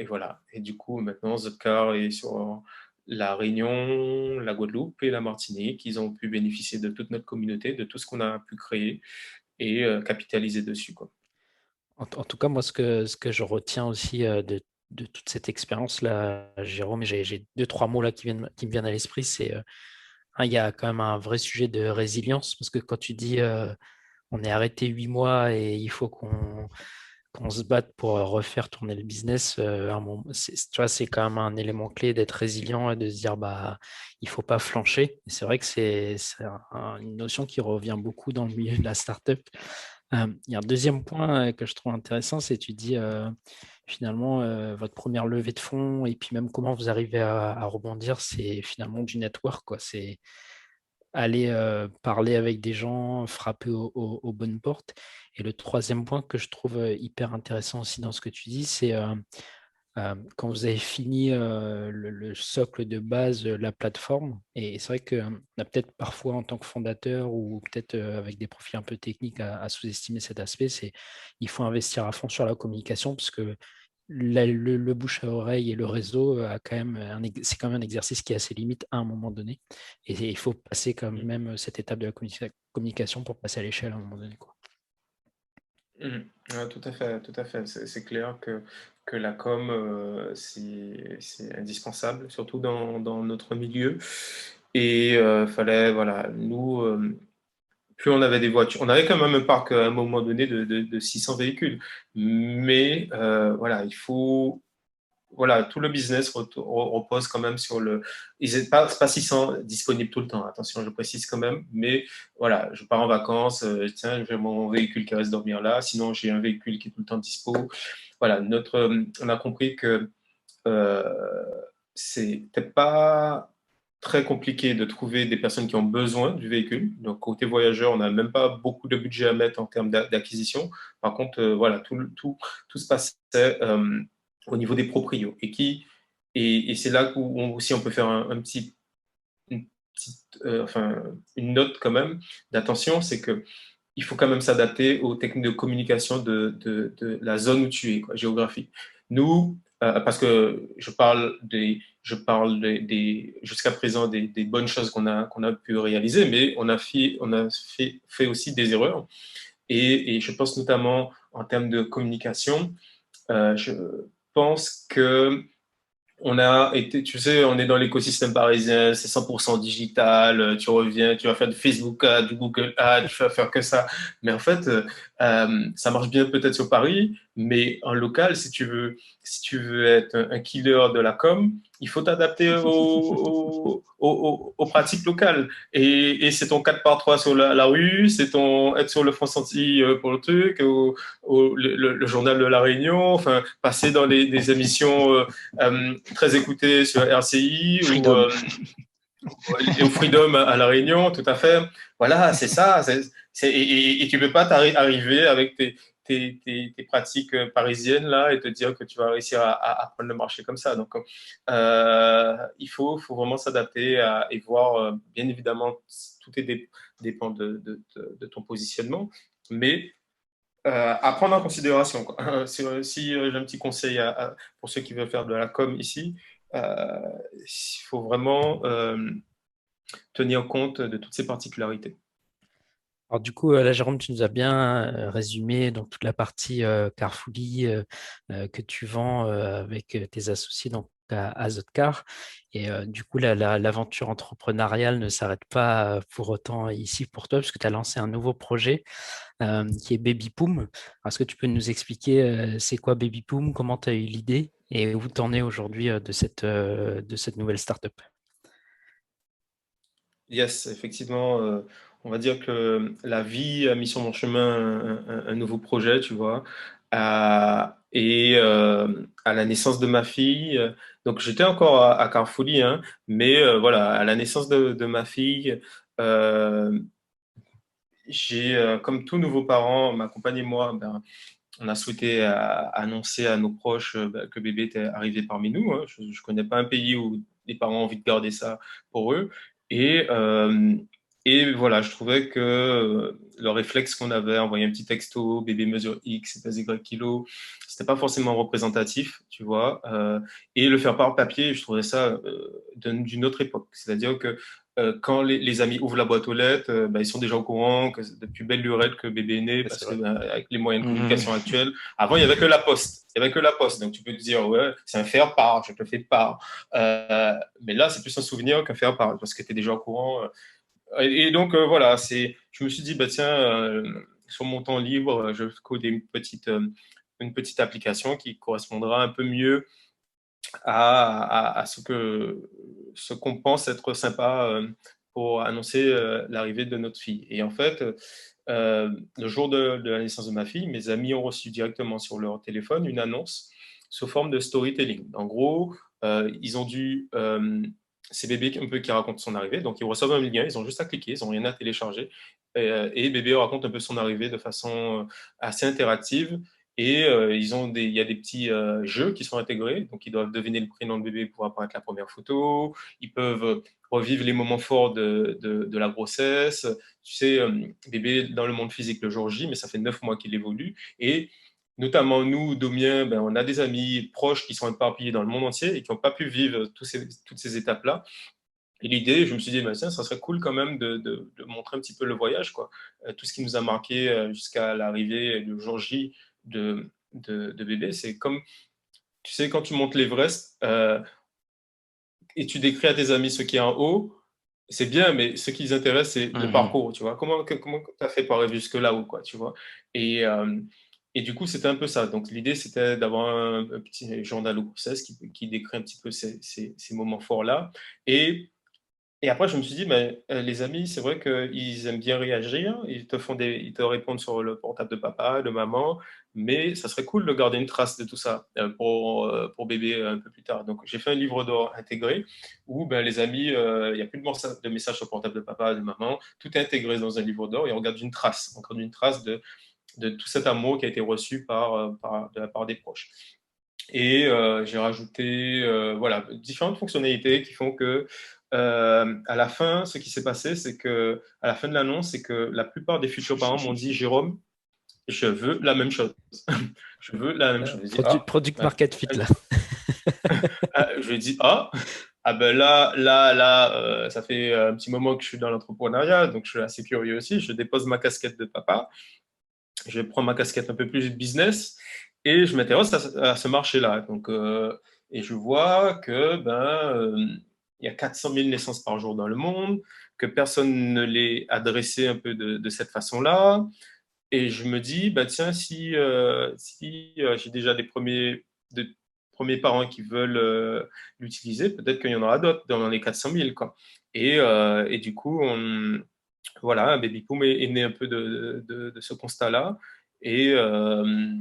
voilà. Et du coup, maintenant, Zotcar est sur la Réunion, la Guadeloupe et la Martinique. Ils ont pu bénéficier de toute notre communauté, de tout ce qu'on a pu créer et capitaliser dessus, quoi. En tout cas, moi, ce que je retiens aussi de toute cette expérience-là, Jérôme, j'ai deux, trois mots là qui me viennent à l'esprit. Il y a quand même un vrai sujet de résilience, parce que quand tu dis on est arrêté 8 mois et il faut qu'on se batte pour refaire tourner le business, tu vois, c'est quand même un élément clé d'être résilient et de se dire bah il faut pas flancher. Et c'est vrai que c'est une notion qui revient beaucoup dans le milieu de la startup. Il y a un deuxième point que je trouve intéressant, c'est tu dis finalement votre première levée de fonds et puis même comment vous arrivez à rebondir, c'est finalement du network, quoi. C'est aller parler avec des gens, frapper aux bonnes portes. Et le troisième point que je trouve hyper intéressant aussi dans ce que tu dis, c'est quand vous avez fini le socle de base, la plateforme. Et c'est vrai qu'on a peut-être parfois en tant que fondateur ou peut-être avec des profils un peu techniques à sous-estimer cet aspect, c'est il faut investir à fond sur la communication parce que le bouche à oreille et le réseau a quand même c'est quand même un exercice qui est assez limite à un moment donné. Et il faut passer quand même cette étape de la communication pour passer à l'échelle à un moment donné, quoi. Mhm. Ouais, tout à fait, tout à fait. C'est clair que la com, c'est indispensable, surtout dans notre milieu. Et fallait, voilà, nous, plus on avait des voitures, on avait quand même un parc à un moment donné de 600 véhicules. Mais voilà, voilà, tout le business repose quand même sur le. Ils n'est pas 600 disponibles tout le temps, attention, je précise quand même. Mais voilà, je pars en vacances, tiens, j'ai mon véhicule qui reste dormir là, sinon j'ai un véhicule qui est tout le temps dispo. Voilà, on a compris que c'était pas très compliqué de trouver des personnes qui ont besoin du véhicule. Donc, côté voyageur, on n'a même pas beaucoup de budget à mettre en termes d'acquisition. Par contre, voilà, tout se passait au niveau des proprios. Et c'est là où aussi on peut faire une enfin, une note quand même d'attention, c'est que il faut quand même s'adapter aux techniques de communication de la zone où tu es, quoi, géographique. Nous, parce que jusqu'à présent des bonnes choses qu'on a pu réaliser, mais on a fait aussi des erreurs. Et je pense notamment en termes de communication, je pense que on a été, tu sais, on est dans l'écosystème parisien, c'est 100% digital, tu reviens, tu vas faire du Facebook Ad, du Google Ad, tu vas faire que ça. Mais en fait, ça marche bien peut-être sur Paris, mais en local, si tu veux être un killer de la com, il faut t'adapter aux pratiques locales. Et c'est ton 4 par 3 sur la rue, c'est ton être sur le front senti pour le truc, le journal de La Réunion, enfin, passer dans des émissions très écouté sur RCI Freedom. et au Freedom à La Réunion, tout à fait. Voilà, c'est ça. Et tu ne peux pas arriver avec tes pratiques parisiennes là et te dire que tu vas réussir à prendre le marché comme ça. Donc, faut vraiment s'adapter et voir, bien évidemment, tout dépend de ton positionnement, mais à prendre en considération, quoi. Si j'ai un petit conseil pour ceux qui veulent faire de la com ici, il faut vraiment tenir compte de toutes ces particularités. Alors du coup, là, Jérôme, tu nous as bien résumé donc toute la partie Carfully que tu vends avec tes associés donc à Zotcar. Et du coup, l'aventure entrepreneuriale ne s'arrête pas pour autant ici pour toi, parce que tu as lancé un nouveau projet qui est Baby Poom. Alors, est-ce que tu peux nous expliquer c'est quoi Baby Poom, comment tu as eu l'idée et où tu en es aujourd'hui de cette nouvelle startup? Yes, effectivement, on va dire que la vie a mis sur mon chemin un nouveau projet, tu vois. À la naissance de ma fille, donc j'étais encore à Carrefourly, hein, mais voilà, à la naissance de ma fille, euh, comme tous nouveaux parents, ma compagne et moi, ben, on a souhaité annoncer à nos proches que bébé était arrivé parmi nous, hein. Je ne connais pas un pays où les parents ont envie de garder ça pour eux. Et, euh, et voilà, je trouvais que le réflexe qu'on avait, envoyer un petit texto, bébé mesure X, pèse Y kilos, c'était pas forcément représentatif, tu vois. Et le faire par papier, je trouvais ça d'une autre époque. C'est-à-dire que quand les amis ouvrent la boîte aux lettres, bah, ils sont déjà au courant que depuis belle lurette que bébé est né, Ouais, parce c'est que vrai. avec les moyens de Mhm. communication actuels, avant il y avait que la poste. Il y avait que la poste, donc tu peux te dire ouais, c'est un faire part, je te fais part. Mais là, c'est plus un souvenir qu'un faire part, parce que tu es déjà au courant. Et donc voilà, je me suis dit bah tiens, sur mon temps libre, je code une petite application qui correspondra un peu mieux à ce qu'on pense être sympa pour annoncer l'arrivée de notre fille. Et en fait, le jour de la naissance de ma fille, mes amis ont reçu directement sur leur téléphone une annonce sous forme de storytelling. En gros, ils ont dû c'est bébé un peu qui raconte son arrivée, donc ils reçoivent un lien, ils ont juste à cliquer, ils n'ont rien à télécharger, et bébé raconte un peu son arrivée de façon assez interactive. Et il y a des petits jeux qui sont intégrés, donc ils doivent deviner le prénom de bébé pour apparaître la première photo. Ils peuvent revivre les moments forts de la grossesse. Tu sais, bébé dans le monde physique le jour J, mais ça fait 9 mois qu'il évolue. Et notamment nous, Domiens, ben, on a des amis proches qui sont éparpillés dans le monde entier et qui n'ont pas pu vivre toutes ces étapes-là. Et l'idée, je me suis dit, bah, tiens, ça serait cool quand même de montrer un petit peu le voyage, quoi. Tout ce qui nous a marqué jusqu'à l'arrivée le jour J de bébé. C'est comme, tu sais, quand tu montes l'Everest et tu décris à tes amis ce qui est en haut, c'est bien, mais ce qui les intéresse, c'est le Mhm. parcours, tu vois. Comment tu as fait pour arriver jusque là-haut, quoi, tu vois. Et, euh, et du coup, c'était un peu ça. Donc, l'idée, c'était d'avoir un petit journal au grossesse qui décrit un petit peu ces moments forts-là. Et Et après, je me suis dit, mais les amis, c'est vrai qu'ils aiment bien réagir, ils te répondent sur le portable de papa, de maman, mais ça serait cool de garder une trace de tout ça pour bébé un peu plus tard. Donc, j'ai fait un livre d'or intégré où ben, les amis, il n'y a plus de messages sur le portable de papa, de maman, tout est intégré dans un livre d'or et on garde une trace, encore une trace de tout cet amour qui a été reçu de la part des proches. Et j'ai rajouté voilà, différentes fonctionnalités qui font que à la fin, ce qui s'est passé, c'est que à la fin de l'annonce, c'est que la plupart des futurs parents m'ont dit, Jérôme, je veux la même chose. Je veux la même chose. Je dis, Product Market Fit, là. je lui ai dit, ben ça fait un petit moment que je suis dans l'entrepreneuriat, donc je suis assez curieux aussi. Je dépose ma casquette de papa, je prends ma casquette un peu plus business et je m'intéresse à ce marché-là. Donc, et je vois que il y a 400 000 naissances par jour dans le monde, que personne ne les adressé un peu de cette façon-là. Et je me dis, bah tiens, si j'ai déjà des premiers parents qui veulent l'utiliser, peut-être qu'il y en aura d'autres dans les 400 000, quoi. Et du coup, voilà, Baby Boom est né un peu de ce constat-là. Et, euh,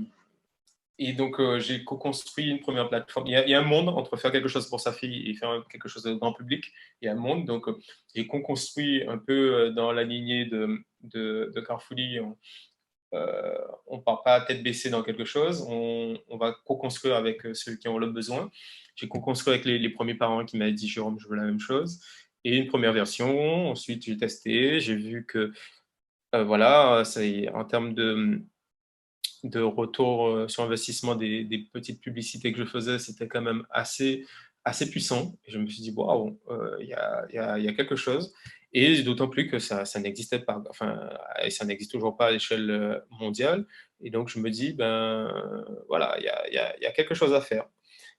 et donc, j'ai co-construit une première plateforme. Il y a un monde entre faire quelque chose pour sa fille et faire quelque chose de grand public. Il y a un monde. Donc, j'ai co-construit un peu dans la lignée de Carrefourly. On ne part pas tête baissée dans quelque chose. On va co-construire avec ceux qui ont le besoin. J'ai co-construit avec les premiers parents qui m'avaient dit, Jérôme, je veux la même chose. Et une première version. Ensuite, j'ai testé. J'ai vu que voilà, en termes de retour sur investissement des petites publicités que je faisais, c'était quand même assez puissant. Et je me suis dit, waouh, il y a quelque chose. Et d'autant plus que ça n'existait pas, enfin, et ça n'existe toujours pas à l'échelle mondiale. Et donc, je me dis, ben voilà, il y a quelque chose à faire.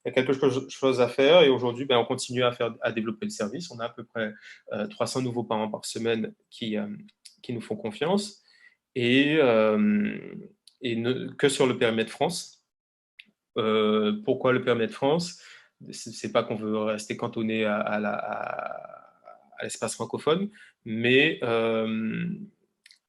Il y a quelque chose à faire et aujourd'hui, ben, on continue à développer le service. On a à peu près 300 nouveaux parents par semaine qui nous font confiance et, que sur le périmètre France. Pourquoi le périmètre France? C'est pas qu'on veut rester cantonné à l'espace francophone, mais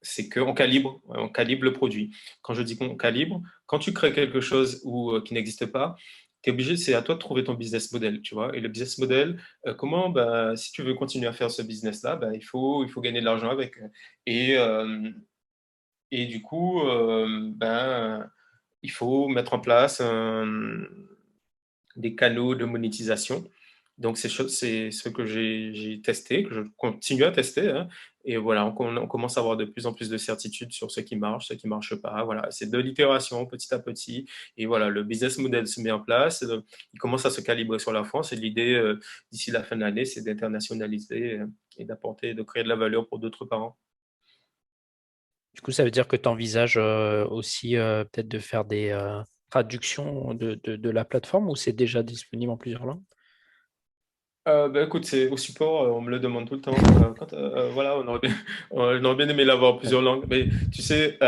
c'est qu'on calibre le produit. Quand je dis qu'on calibre, quand tu crées quelque chose qui n'existe pas, tu es obligé, c'est à toi de trouver ton business model, tu vois. Et le business model, comment, si tu veux continuer à faire ce business-là, il faut gagner de l'argent avec. Et, euh, et du coup, il faut mettre en place des canaux de monétisation. Donc, c'est ce que j'ai testé, que je continue à tester, hein. Et voilà, on commence à avoir de plus en plus de certitudes sur ce qui marche, ce qui ne marche pas. Voilà, c'est de l'itération petit à petit. Et voilà, le business model se met en place. Il commence à se calibrer sur la France. Et l'idée, d'ici la fin de l'année, c'est d'internationaliser et d'apporter, de créer de la valeur pour d'autres parents. Du coup, ça veut dire que tu envisages aussi peut-être de faire des traductions de la plateforme ou c'est déjà disponible en plusieurs langues? Écoute, c'est au support, on me le demande tout le temps. Voilà, on aurait bien aimé l'avoir plusieurs langues, mais tu sais,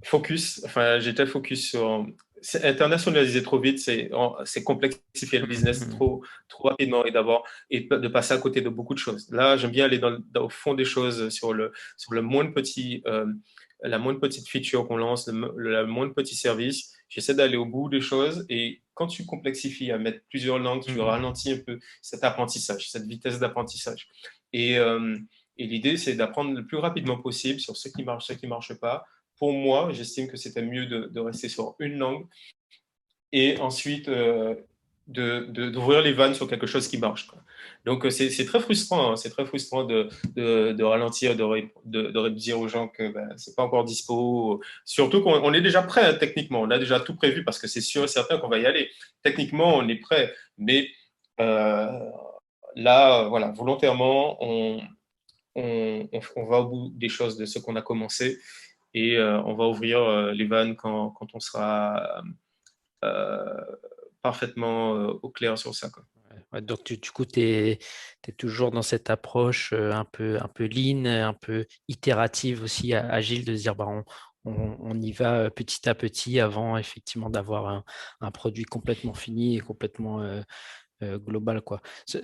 focus, enfin, j'étais focus sur. C'est internationaliser trop vite, c'est complexifier le business trop rapidement et de passer à côté de beaucoup de choses. Là, j'aime bien aller au fond des choses sur le moindre la moindre petite feature qu'on lance, le moindre petit service. J'essaie d'aller au bout des choses et quand tu complexifies à mettre plusieurs langues, tu ralentis un peu cet apprentissage, cette vitesse d'apprentissage. Et, euh, et l'idée, c'est d'apprendre le plus rapidement possible sur ce qui marche, ce qui ne marche pas. Pour moi, j'estime que c'était mieux de rester sur une langue et ensuite d'ouvrir les vannes sur quelque chose qui marche, quoi. Donc, c'est très frustrant, hein. C'est très frustrant de ralentir, de dire aux gens que c'est pas encore dispo. Surtout qu'on est déjà prêt, hein, techniquement. On a déjà tout prévu parce que c'est sûr et certain qu'on va y aller. Techniquement, on est prêt. Mais euh, là, voilà, volontairement, on va au bout des choses de ce qu'on a commencé et on va ouvrir les vannes quand on sera euh, parfaitement au clair sur ça, quoi. Ouais, donc, du coup, tu es toujours dans cette approche un peu lean, un peu itérative aussi, agile, de se dire bah, on y va petit à petit avant effectivement d'avoir un produit complètement fini et complètement global, quoi. Ce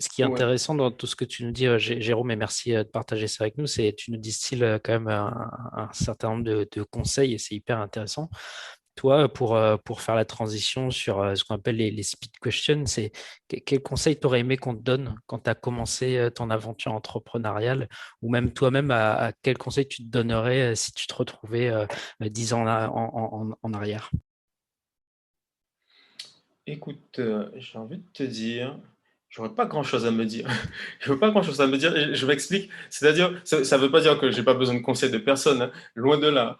qui est Ouais. intéressant dans tout ce que tu nous dis, Jérôme, et merci de partager ça avec nous, c'est tu nous distilles quand même un certain nombre de conseils et c'est hyper intéressant. Toi, pour faire la transition sur ce qu'on appelle les speed questions, quel conseil t'aurais aimé qu'on te donne quand tu as commencé ton aventure entrepreneuriale ou même toi-même, à quel conseil tu te donnerais si tu te retrouvais 10 ans en arrière? Écoute, j'ai envie de te dire, j'aurais pas grand-chose à me dire. Je pas grand-chose à me dire. Je m'explique. C'est-à-dire, ça veut pas dire que j'ai pas besoin de conseils de personne, hein. Loin de là.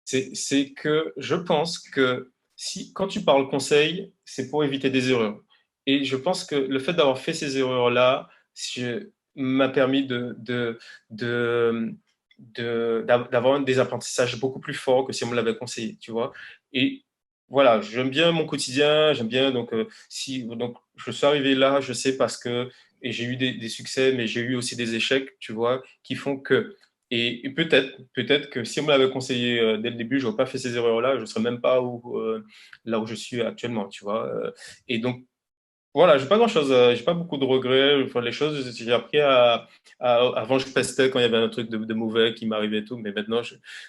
C'est que je pense que si, quand tu parles conseil, c'est pour éviter des erreurs. Et je pense que le fait d'avoir fait ces erreurs-là, m'a permis d'avoir des apprentissages beaucoup plus forts que si on me l'avait conseillé, tu vois. Et voilà, j'aime bien mon quotidien, j'aime bien, donc je suis arrivé là, je sais parce que, et j'ai eu des succès, mais j'ai eu aussi des échecs, tu vois, qui font que, et peut-être que si on me l'avait conseillé dès le début, j'aurais pas fait ces erreurs-là, je serais même pas là où je suis actuellement, tu vois. Et donc, voilà, j'ai pas grand-chose, j'ai pas beaucoup de regrets. Enfin, les choses, j'ai appris avant, je pestais quand il y avait un truc de mauvais qui m'arrivait et tout, mais maintenant,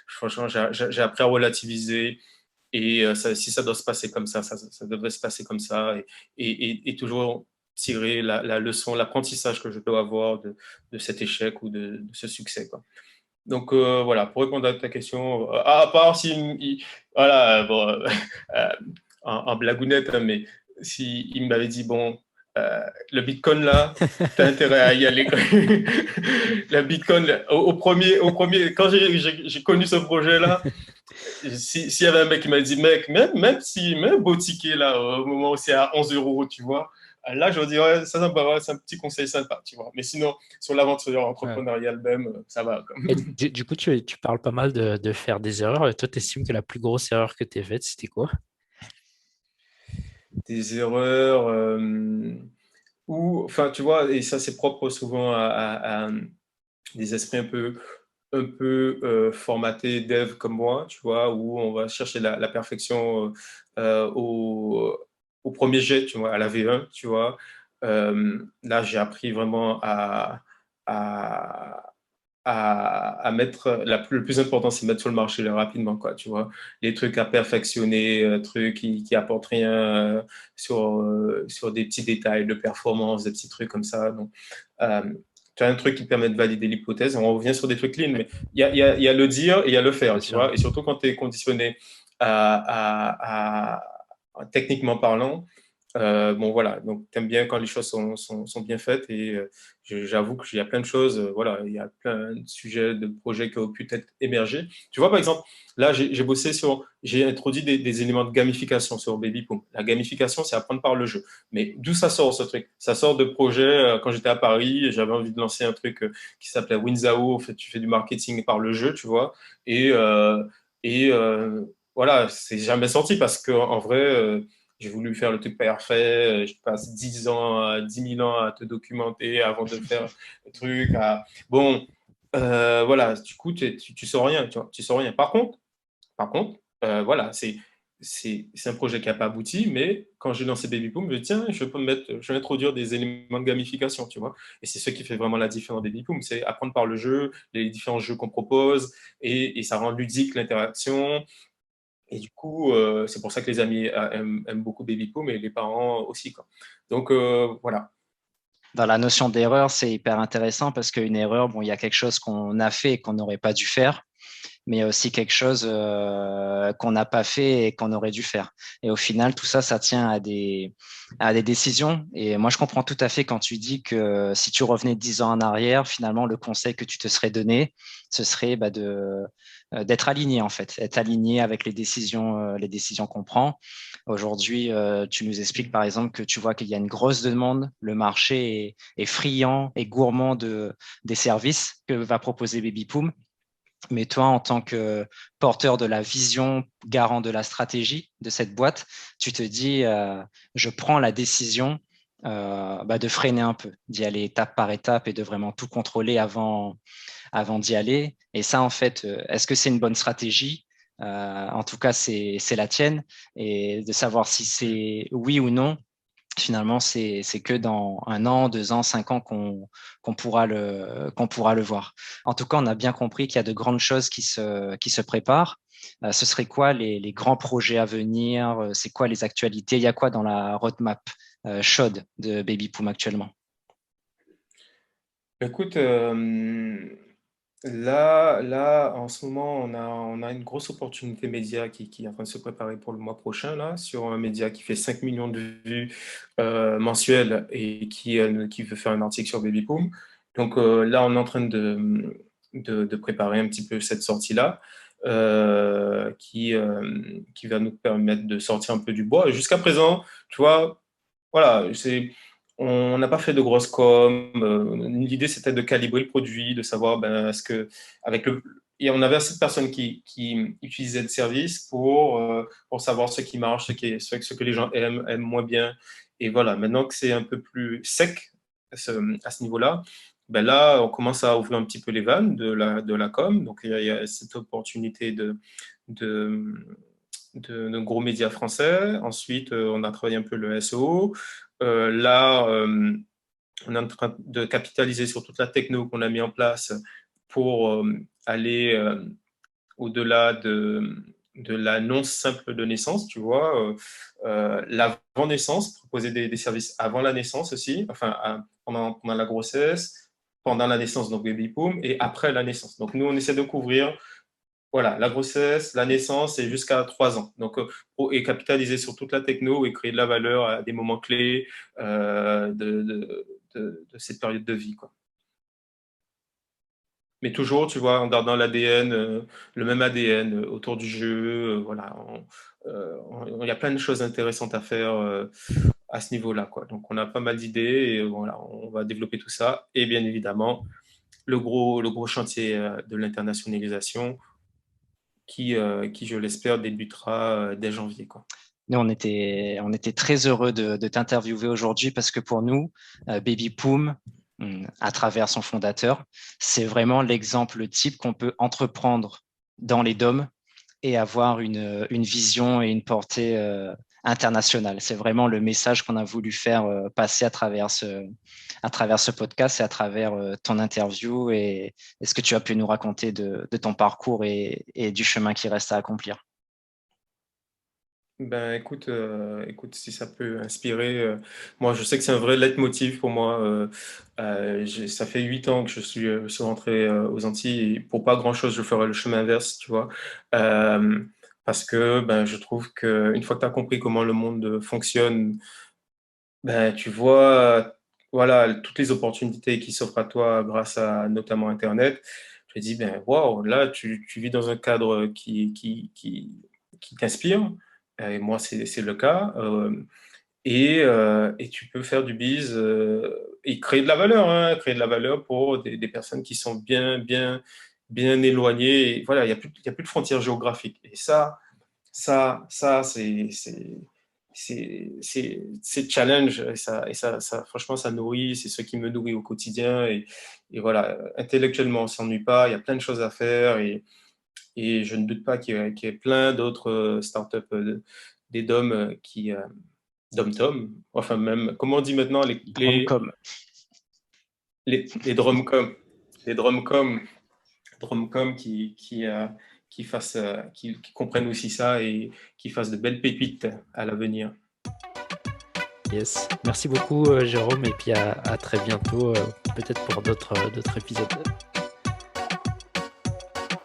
franchement, j'ai appris à relativiser. Et si ça doit se passer comme ça devrait se passer comme ça. Et toujours tirer la leçon, l'apprentissage que je dois avoir de cet échec ou de ce succès, quoi. Donc voilà, pour répondre à ta question, à part si, voilà, bon, euh, en blagounette, hein, mais si il m'avait dit, bon, le Bitcoin là, t'as intérêt à y aller. Le Bitcoin, quand j'ai connu ce projet-là, s'il y avait un mec qui m'a dit, mec, même un beau ticket là, au moment où c'est à 11 euros, tu vois, là, je dirais, c'est un petit conseil sympa, tu vois. Mais sinon, sur l'aventure Ouais. entrepreneuriale même, ça va. Et du coup, tu parles pas mal de faire des erreurs. Et toi, tu estimes que la plus grosse erreur que tu as faite, c'était quoi? Des erreurs, ou, enfin, tu vois, et ça, c'est propre souvent à des esprits un peu formatés dev comme moi, tu vois, où on va chercher la perfection au premier jet, tu vois, à la V1, tu vois. Là, j'ai appris vraiment à, mettre le plus important, c'est mettre sur le marché rapidement, quoi, tu vois. Les trucs à perfectionner, trucs qui apportent rien sur des petits détails de performance, des petits trucs comme ça. Donc, euh, tu as un truc qui te permet de valider l'hypothèse. On revient sur des trucs clean, Ouais, mais il y a le dire et il y a le faire, bien tu sûr. vois. Et surtout quand tu es conditionné techniquement parlant, bon, voilà, donc t'aimes bien quand les choses sont bien faites et j'avoue qu'il y a plein de choses, voilà, il y a plein de sujets, de projets qui ont pu être émergés. Tu vois, par exemple, là, j'ai introduit des éléments de gamification sur Babypoom. La gamification, c'est apprendre par le jeu. Mais d'où ça sort, ce truc? Ça sort de projets, quand j'étais à Paris, j'avais envie de lancer un truc qui s'appelait Winzao. En fait, tu fais du marketing par le jeu, tu vois, et, euh, et voilà, c'est jamais sorti parce qu'en vrai, j'ai voulu faire le truc parfait. Je passe 10 ans, 10 000 ans à te documenter avant de faire le truc. Bon, voilà, du coup, tu sors rien, tu vois, tu sors rien. Par contre, voilà, c'est un projet qui n'a pas abouti, mais quand j'ai lancé Baby Boom, je me dis, tiens, je vais introduire des éléments de gamification, tu vois. Et c'est ce qui fait vraiment la différence de Baby Boom, c'est apprendre par le jeu, les différents jeux qu'on propose, et ça rend ludique l'interaction. Et du coup, c'est pour ça que les amis aiment beaucoup Baby Poo, mais les parents aussi, quoi. Donc, voilà. Dans la notion d'erreur, c'est hyper intéressant parce qu'une erreur, bon, il y a quelque chose qu'on a fait et qu'on n'aurait pas dû faire, mais il y a aussi quelque chose qu'on n'a pas fait et qu'on aurait dû faire. Et au final, tout ça, ça tient à des décisions. Et moi, je comprends tout à fait quand tu dis que si tu revenais 10 ans en arrière, finalement, le conseil que tu te serais donné, ce serait bah, d'être aligné, en fait, être aligné avec les décisions qu'on prend. Aujourd'hui, tu nous expliques, par exemple, que tu vois qu'il y a une grosse demande, le marché est friand et gourmand des services que va proposer Babypoom. Mais toi, en tant que porteur de la vision, garant de la stratégie de cette boîte, tu te dis, je prends la décision bah, de freiner un peu, d'y aller étape par étape et de vraiment tout contrôler avant d'y aller. Et ça, en fait, est-ce que c'est une bonne stratégie? En tout cas, c'est la tienne. Et de savoir si c'est oui ou non, Finalement, c'est que dans 1 an, 2 ans, 5 ans qu'on pourra le voir. En tout cas, on a bien compris qu'il y a de grandes choses qui se préparent. Ce serait quoi les grands projets à venir? C'est quoi les actualités? Il y a quoi dans la roadmap chaude de Baby Poom actuellement? Écoute, là, en ce moment, on a une grosse opportunité média qui est en train de se préparer pour le mois prochain, là, sur un média qui fait 5 millions de vues mensuelles et qui veut faire un article sur Baby Boom. Donc là, on est en train de préparer un petit peu cette sortie-là, qui va nous permettre de sortir un peu du bois. Jusqu'à présent, tu vois, voilà, on n'a pas fait de grosses com. L'idée, c'était de calibrer le produit, de savoir est-ce que avec le et on avait assez de personnes qui utilisaient le service pour savoir ce qui marche, ce que les gens aiment moins bien. Et voilà, maintenant que c'est un peu plus sec à ce niveau-là, là, on commence à ouvrir un petit peu les vannes de la com. Donc, il y a cette opportunité de, de gros médias français. Ensuite, on a travaillé un peu le SEO. Là, on est en train de capitaliser sur toute la techno qu'on a mis en place pour aller au-delà de l'annonce simple de naissance, tu vois, l'avant-naissance, proposer des services avant la naissance aussi, enfin pendant la grossesse, pendant la naissance, donc baby boom, et après la naissance. Donc nous, on essaie de couvrir voilà, la grossesse, la naissance et jusqu'à 3 ans. Donc, et capitaliser sur toute la techno et créer de la valeur à des moments clés de cette période de vie, quoi. Mais toujours, tu vois, en gardant l'ADN, le même ADN autour du jeu. Voilà, il y a plein de choses intéressantes à faire à ce niveau-là, quoi. Donc, on a pas mal d'idées et voilà, on va développer tout ça. Et bien évidemment, le gros chantier de l'internationalisation qui, je l'espère, débutera dès janvier, quoi. Nous, on était très heureux de t'interviewer aujourd'hui parce que pour nous, Baby Poom, à travers son fondateur, c'est vraiment l'exemple type qu'on peut entreprendre dans les DOM et avoir une vision et une portée internationale. C'est vraiment le message qu'on a voulu faire passer à travers ce podcast et à travers ton interview et ce que tu as pu nous raconter de ton parcours et du chemin qui reste à accomplir. Écoute, si ça peut inspirer, moi je sais que c'est un vrai leitmotiv pour moi. Ça fait 8 ans que je suis rentré aux Antilles et pour pas grand-chose, je ferai le chemin inverse, tu vois. Euh, Parce que je trouve qu'une fois que tu as compris comment le monde fonctionne, tu vois voilà, toutes les opportunités qui s'offrent à toi grâce à notamment Internet. Je me dis, waouh, là tu vis dans un cadre qui t'inspire. Et moi, c'est le cas. Et tu peux faire du biz et créer de la valeur, hein, créer de la valeur pour des personnes qui sont bien, bien, bien éloignées. Et voilà, il y a plus de frontières géographiques. Et ça, c'est challenge. Et ça, franchement, ça nourrit. C'est ce qui me nourrit au quotidien. Et voilà, intellectuellement, on s'ennuie pas. Il y a plein de choses à faire. Et je ne doute pas qu'il y ait plein d'autres startups des DOM Dom-Tom, enfin même, comment on dit maintenant Drumcom. les Drumcom, les Drumcom qui comprennent aussi ça et qui fassent de belles pépites à l'avenir. Yes. Merci beaucoup, Jérôme, et puis à très bientôt, peut-être pour d'autres épisodes.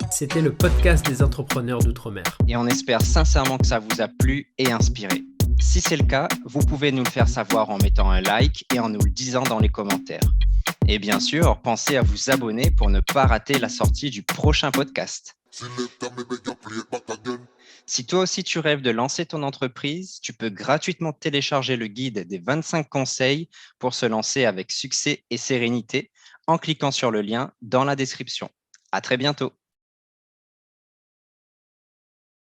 C'était le podcast des entrepreneurs d'outre-mer. Et on espère sincèrement que ça vous a plu et inspiré. Si c'est le cas, vous pouvez nous le faire savoir en mettant un like et en nous le disant dans les commentaires. Et bien sûr, pensez à vous abonner pour ne pas rater la sortie du prochain podcast. Si toi aussi tu rêves de lancer ton entreprise, tu peux gratuitement télécharger le guide des 25 conseils pour se lancer avec succès et sérénité en cliquant sur le lien dans la description. À très bientôt.